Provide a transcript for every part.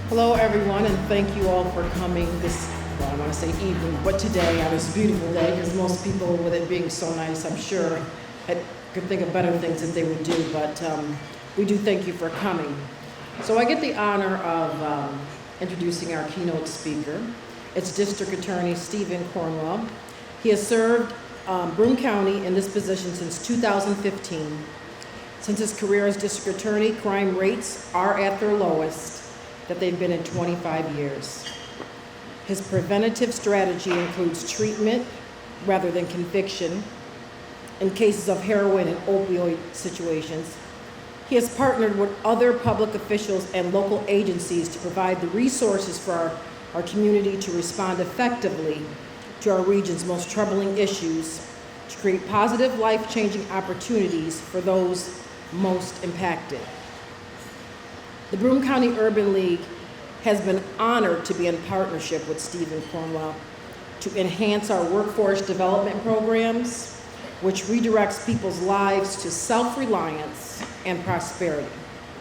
Hello, everyone, and thank you all for coming this, well, I want to say evening, but today on this beautiful day, because most people, with it being so nice, I'm sure, could think of better things that they would do, but we do thank you for coming. So I get the honor of introducing our keynote speaker. It's District Attorney Stephen Cornwell. He has served Broome County in this position since 2015. Since his career as district attorney, crime rates are at their lowest that they've been in 25 years. His preventative strategy includes treatment rather than conviction in cases of heroin and opioid situations. He has partnered with other public officials and local agencies to provide the resources for our community to respond effectively to our region's most troubling issues, to create positive, life-changing opportunities for those most impacted. The Broome County Urban League has been honored to be in partnership with Stephen Cornwell to enhance our workforce development programs, which redirects people's lives to self-reliance and prosperity.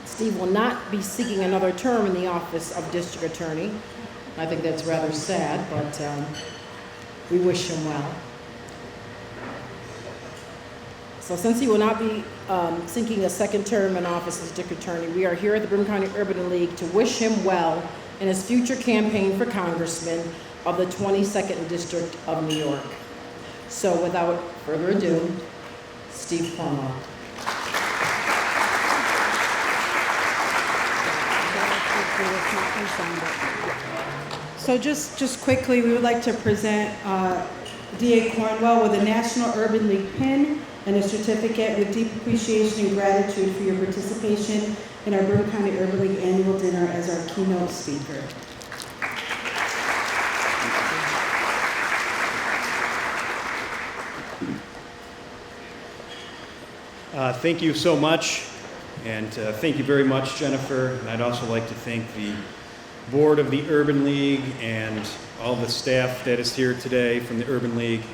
Steve will not be seeking another term in the office of district attorney. I think that's rather sad, but we wish him well. So since he will not be seeking a second term in office as district attorney, we are here at the Broome County Urban League to wish him well in his future campaign for congressman of the 22nd District of New York. So without further ado, Steve Cornwell. So just quickly, we would like to present DA Cornwell with a National Urban League pin and a certificate with deep appreciation and gratitude for your participation in our Broome County Urban League annual dinner as our keynote speaker. Thank you so much, and thank you very much, Jennifer. And I'd also like to thank the board of the Urban League and all the staff that is here today from the Urban League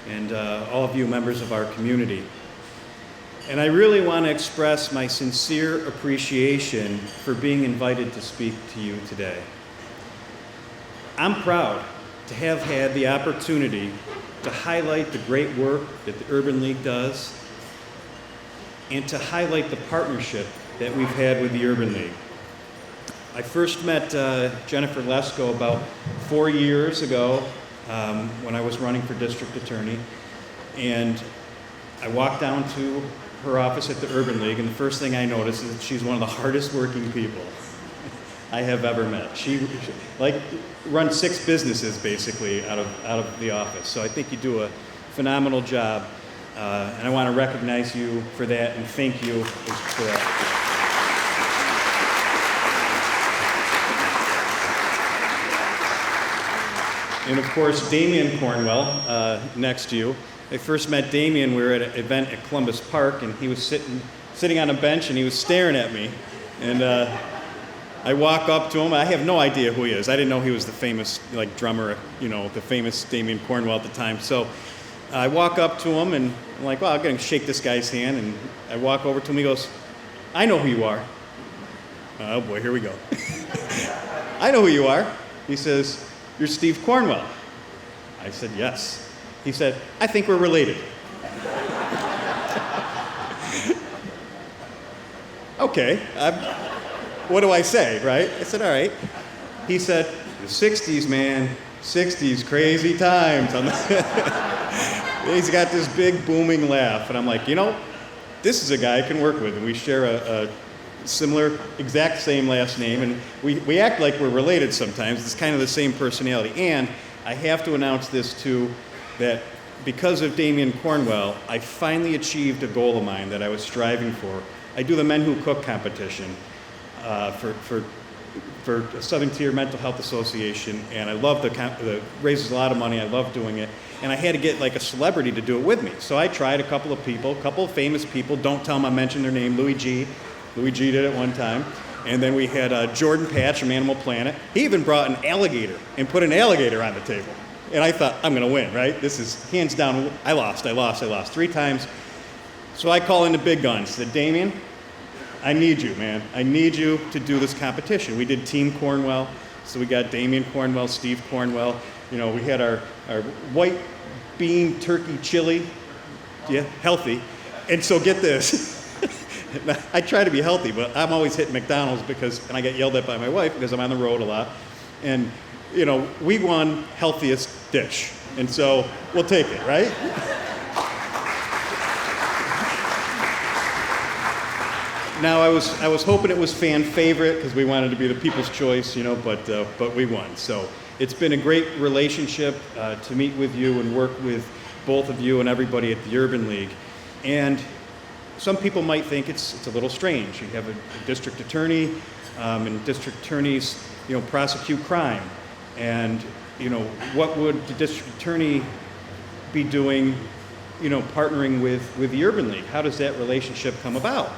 and all of you members of our community. And I really want to express my sincere appreciation for being invited to speak to you today. I'm proud to have had the opportunity to highlight the great work that the Urban League does and to highlight the partnership that we've had with the Urban League. I first met Jennifer Lesko about 4 years ago when I was running for district attorney, and I walked down to her office at the Urban League, and the first thing I noticed is that she's one of the hardest working people I have ever met. She runs 6 businesses basically out of the office, so I think you do a phenomenal job, and I want to recognize you for that and thank you for that. And of course, Damian Cornwell, next to you. I first met Damian, we were at an event at Columbus Park, and he was sitting on a bench, and he was staring at me. And I walk up to him. I have no idea who he is. I didn't know he was the famous drummer, the famous Damian Cornwell at the time. So I walk up to him, and I'm like, well, I'm going to shake this guy's hand. And I walk over to him. He goes, I know who you are. Oh, boy, here we go. I know who you are. He says, you're Steve Cornwell. I said, yes. He said, I think we're related. Okay, what do I say, right? I said, all right. He said, the 60s, man, 60s, crazy times. He's got this big booming laugh. And I'm like, this is a guy I can work with. And we share a similar, exact same last name, and we act like we're related sometimes. It's kind of the same personality. And I have to announce this too, that because of Damian Cornwell, I finally achieved a goal of mine that I was striving for. I do the Men Who Cook competition for Southern Tier Mental Health Association, and I love the raises a lot of money. I love doing it, and I had to get a celebrity to do it with me. So I tried a couple of famous people. Don't tell them I mentioned their name. Louis G. Louis G did it one time. And then we had Jordan Patch from Animal Planet. He even brought an alligator and put an alligator on the table. And I thought, I'm going to win, right? This is hands down. I lost 3 times. So I call in the big guns. I said, Damian, I need you, man. I need you to do this competition. We did Team Cornwell, so we got Damian Cornwell, Steve Cornwell. You know, we had our white bean turkey chili, yeah, healthy. And so get this. I try to be healthy, but I'm always hitting McDonald's and I get yelled at by my wife because I'm on the road a lot. And, you know, we won healthiest dish. And so we'll take it, right? Now, I was hoping it was fan favorite because we wanted to be the people's choice, you know, but we won. So it's been a great relationship to meet with you and work with both of you and everybody at the Urban League. And some people might think it's a little strange. You have a district attorney, and district attorneys, you know, prosecute crime. And, you know, what would the district attorney be doing, you know, partnering with the Urban League? How does that relationship come about?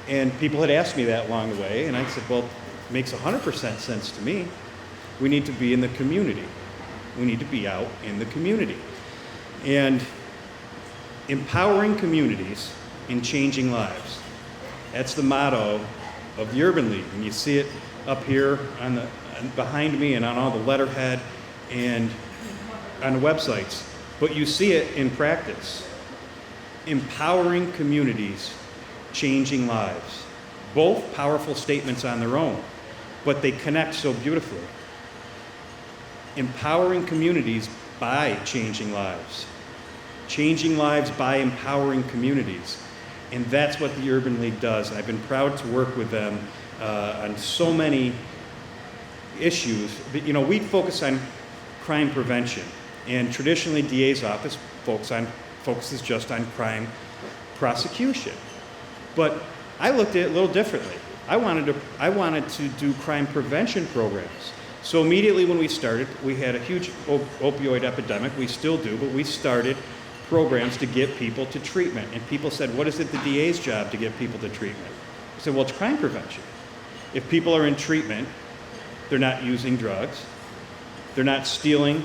And people had asked me that along the way, and I said, well, it makes 100% sense to me. We need to be in the community. We need to be out in the community. And empowering communities and changing lives. That's the motto of the Urban League. And you see it up here behind me and on all the letterhead and on the websites. But you see it in practice. Empowering communities, changing lives. Both powerful statements on their own, but they connect so beautifully. Empowering communities by changing lives. Changing lives by empowering communities. And that's what the Urban League does. And I've been proud to work with them on so many issues. But, you know, we focus on crime prevention. And traditionally, DA's office focuses just on crime prosecution. But I looked at it a little differently. I wanted to do crime prevention programs. So immediately when we started, we had a huge opioid epidemic. We still do, but we started programs to get people to treatment. And people said, what is it the DA's job to get people to treatment? I said, well, it's crime prevention. If people are in treatment, they're not using drugs, they're not stealing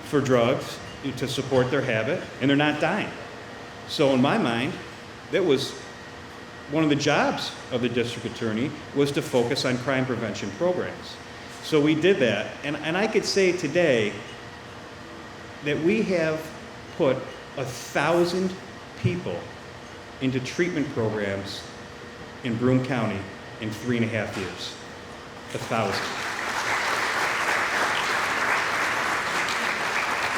for drugs to support their habit, and they're not dying. So in my mind, that was one of the jobs of the district attorney was to focus on crime prevention programs. So we did that, and I could say today that we have put 1,000 people into treatment programs in Broome County in 3.5 years. 1,000.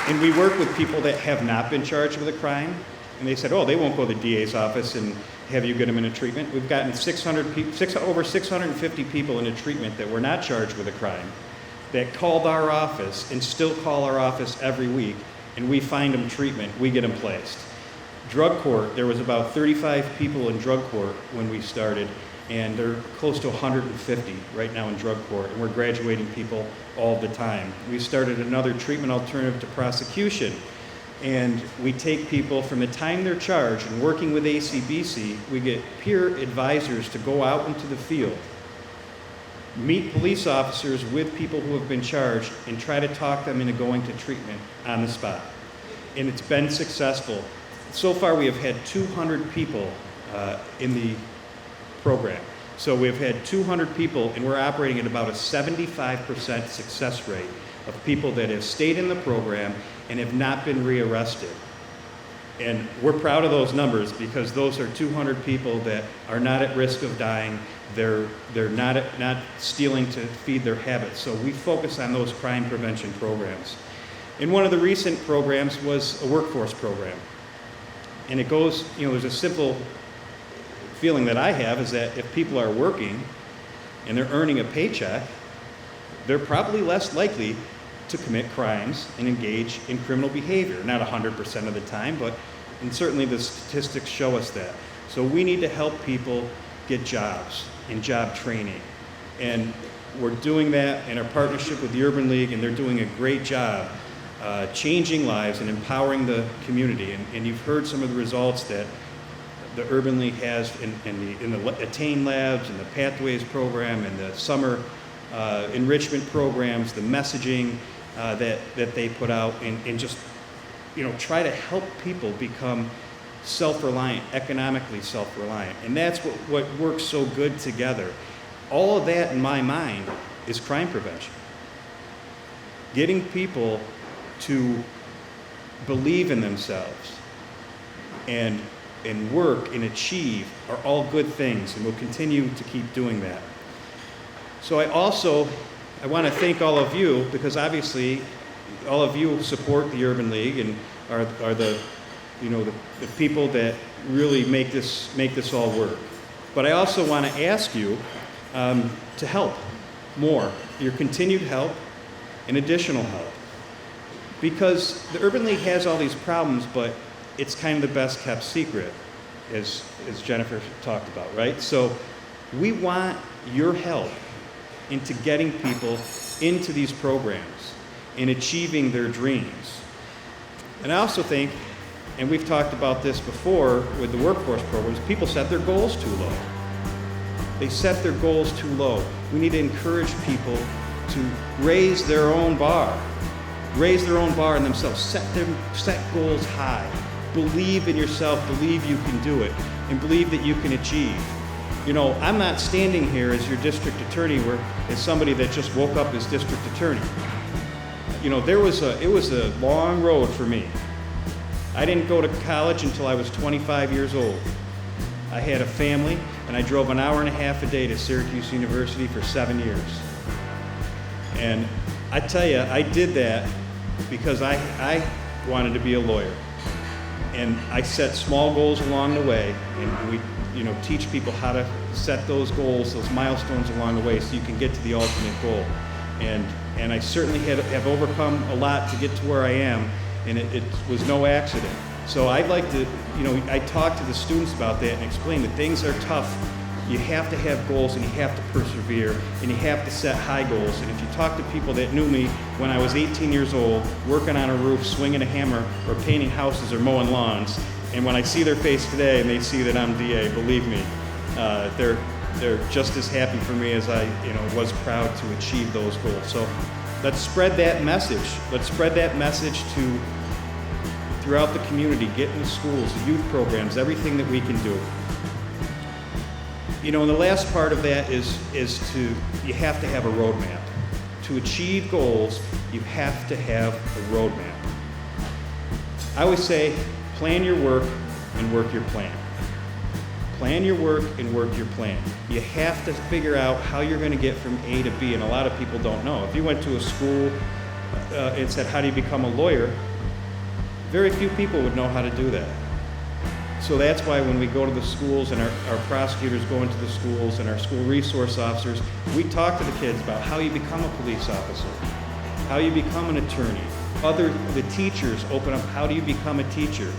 And we work with people that have not been charged with a crime, and they said, oh, they won't go to the DA's office and have you get them into treatment. We've gotten over 650 people into treatment that were not charged with a crime, that called our office and still call our office every week, and we find them treatment, we get them placed. Drug court, there was about 35 people in drug court when we started, and they're close to 150 right now in drug court, and we're graduating people all the time. We started another treatment alternative to prosecution, and we take people from the time they're charged, and working with ACBC, we get peer advisors to go out into the field, meet police officers with people who have been charged, and try to talk them into going to treatment on the spot. And it's been successful. So far, we have had 200 people in the program. So we've had 200 people, and we're operating at about a 75% success rate of people that have stayed in the program and have not been rearrested. And we're proud of those numbers because those are 200 people that are not at risk of dying. They're not stealing to feed their habits. So we focus on those crime prevention programs. And one of the recent programs was a workforce program. And it goes, there's a simple feeling that I have is that if people are working and they're earning a paycheck, they're probably less likely to commit crimes and engage in criminal behavior. Not 100% of the time, and certainly the statistics show us that. So we need to help people get jobs and job training. And we're doing that in our partnership with the Urban League, and they're doing a great job changing lives and empowering the community. And you've heard some of the results that the Urban League has in the Attain Labs and the Pathways program and the summer enrichment programs, the messaging that they put out, and just try to help people become self-reliant, economically self-reliant. And that's what works so good together. All of that, in my mind, is crime prevention. Getting people to believe in themselves and work and achieve are all good things, and we'll continue to keep doing that. So I want to thank all of you, because obviously all of you support the Urban League and are the people that really make this all work. But I also want to ask you to help more, your continued help and additional help. Because the Urban League has all these problems, but it's kind of the best kept secret, as Jennifer talked about, right? So we want your help into getting people into these programs and achieving their dreams. And I also think, and we've talked about this before with the workforce programs, people set their goals too low. They set their goals too low. We need to encourage people to raise their own bar in themselves, set goals high. Believe in yourself, believe you can do it, and believe that you can achieve. I'm not standing here as your district attorney as somebody that just woke up as district attorney. It was a long road for me. I didn't go to college until I was 25 years old. I had a family, and I drove an hour and a half a day to Syracuse University for 7 years. And I tell you, I did that because I wanted to be a lawyer. And I set small goals along the way, and we teach people how to set those goals, those milestones along the way, so you can get to the ultimate goal. And I certainly have overcome a lot to get to where I am, and it was no accident. So I'd like to, I talk to the students about that and explain that things are tough. You have to have goals, and you have to persevere, and you have to set high goals. And if you talk to people that knew me when I was 18 years old, working on a roof, swinging a hammer, or painting houses or mowing lawns, and when I see their face today and they see that I'm DA, believe me, they're just as happy for me as I was proud to achieve those goals. So let's spread that message. Let's spread that message throughout the community, get in the schools, the youth programs, everything that we can do. And the last part of that is you have to have a roadmap. To achieve goals, you have to have a roadmap. I always say, plan your work and work your plan. Plan your work and work your plan. You have to figure out how you're going to get from A to B, and a lot of people don't know. If you went to a school and said, how do you become a lawyer? Very few people would know how to do that. So that's why when we go to the schools and our prosecutors go into the schools and our school resource officers, we talk to the kids about how you become a police officer, how you become an attorney. The teachers open up, how do you become a teacher?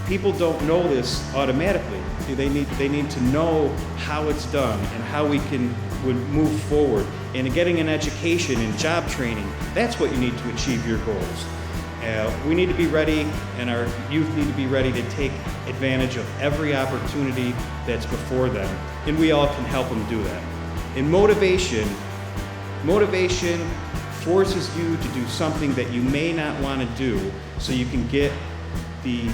People don't know this automatically. They need to know how it's done and how would move forward. And getting an education and job training, that's what you need to achieve your goals. We need to be ready, and our youth need to be ready to take advantage of every opportunity that's before them, and we all can help them do that. And motivation forces you to do something that you may not want to do so you can get the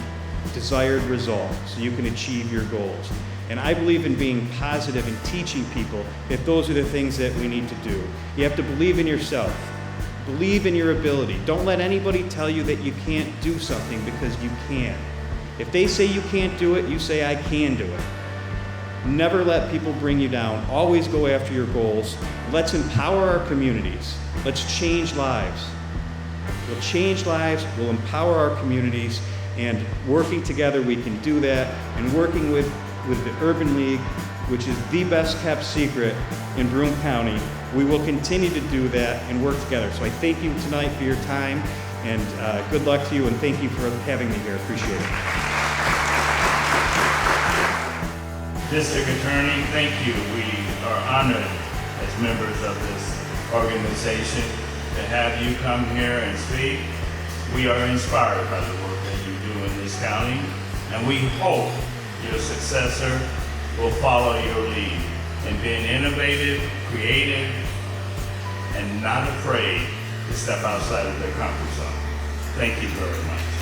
desired result, so you can achieve your goals. And I believe in being positive and teaching people that those are the things that we need to do. You have to believe in yourself. Believe in your ability. Don't let anybody tell you that you can't do something, because you can. If they say you can't do it, you say, I can do it. Never let people bring you down. Always go after your goals. Let's empower our communities. Let's change lives. We'll change lives, we'll empower our communities, and working together we can do that. And working with the Urban League, which is the best kept secret in Broome County, we will continue to do that and work together. So I thank you tonight for your time, and good luck to you, and thank you for having me here. Appreciate it. District Attorney, thank you. We are honored as members of this organization to have you come here and speak. We are inspired by the work that you do in this county, and we hope your successor will follow your lead in being innovative, creative, and not afraid to step outside of their comfort zone. Thank you very much.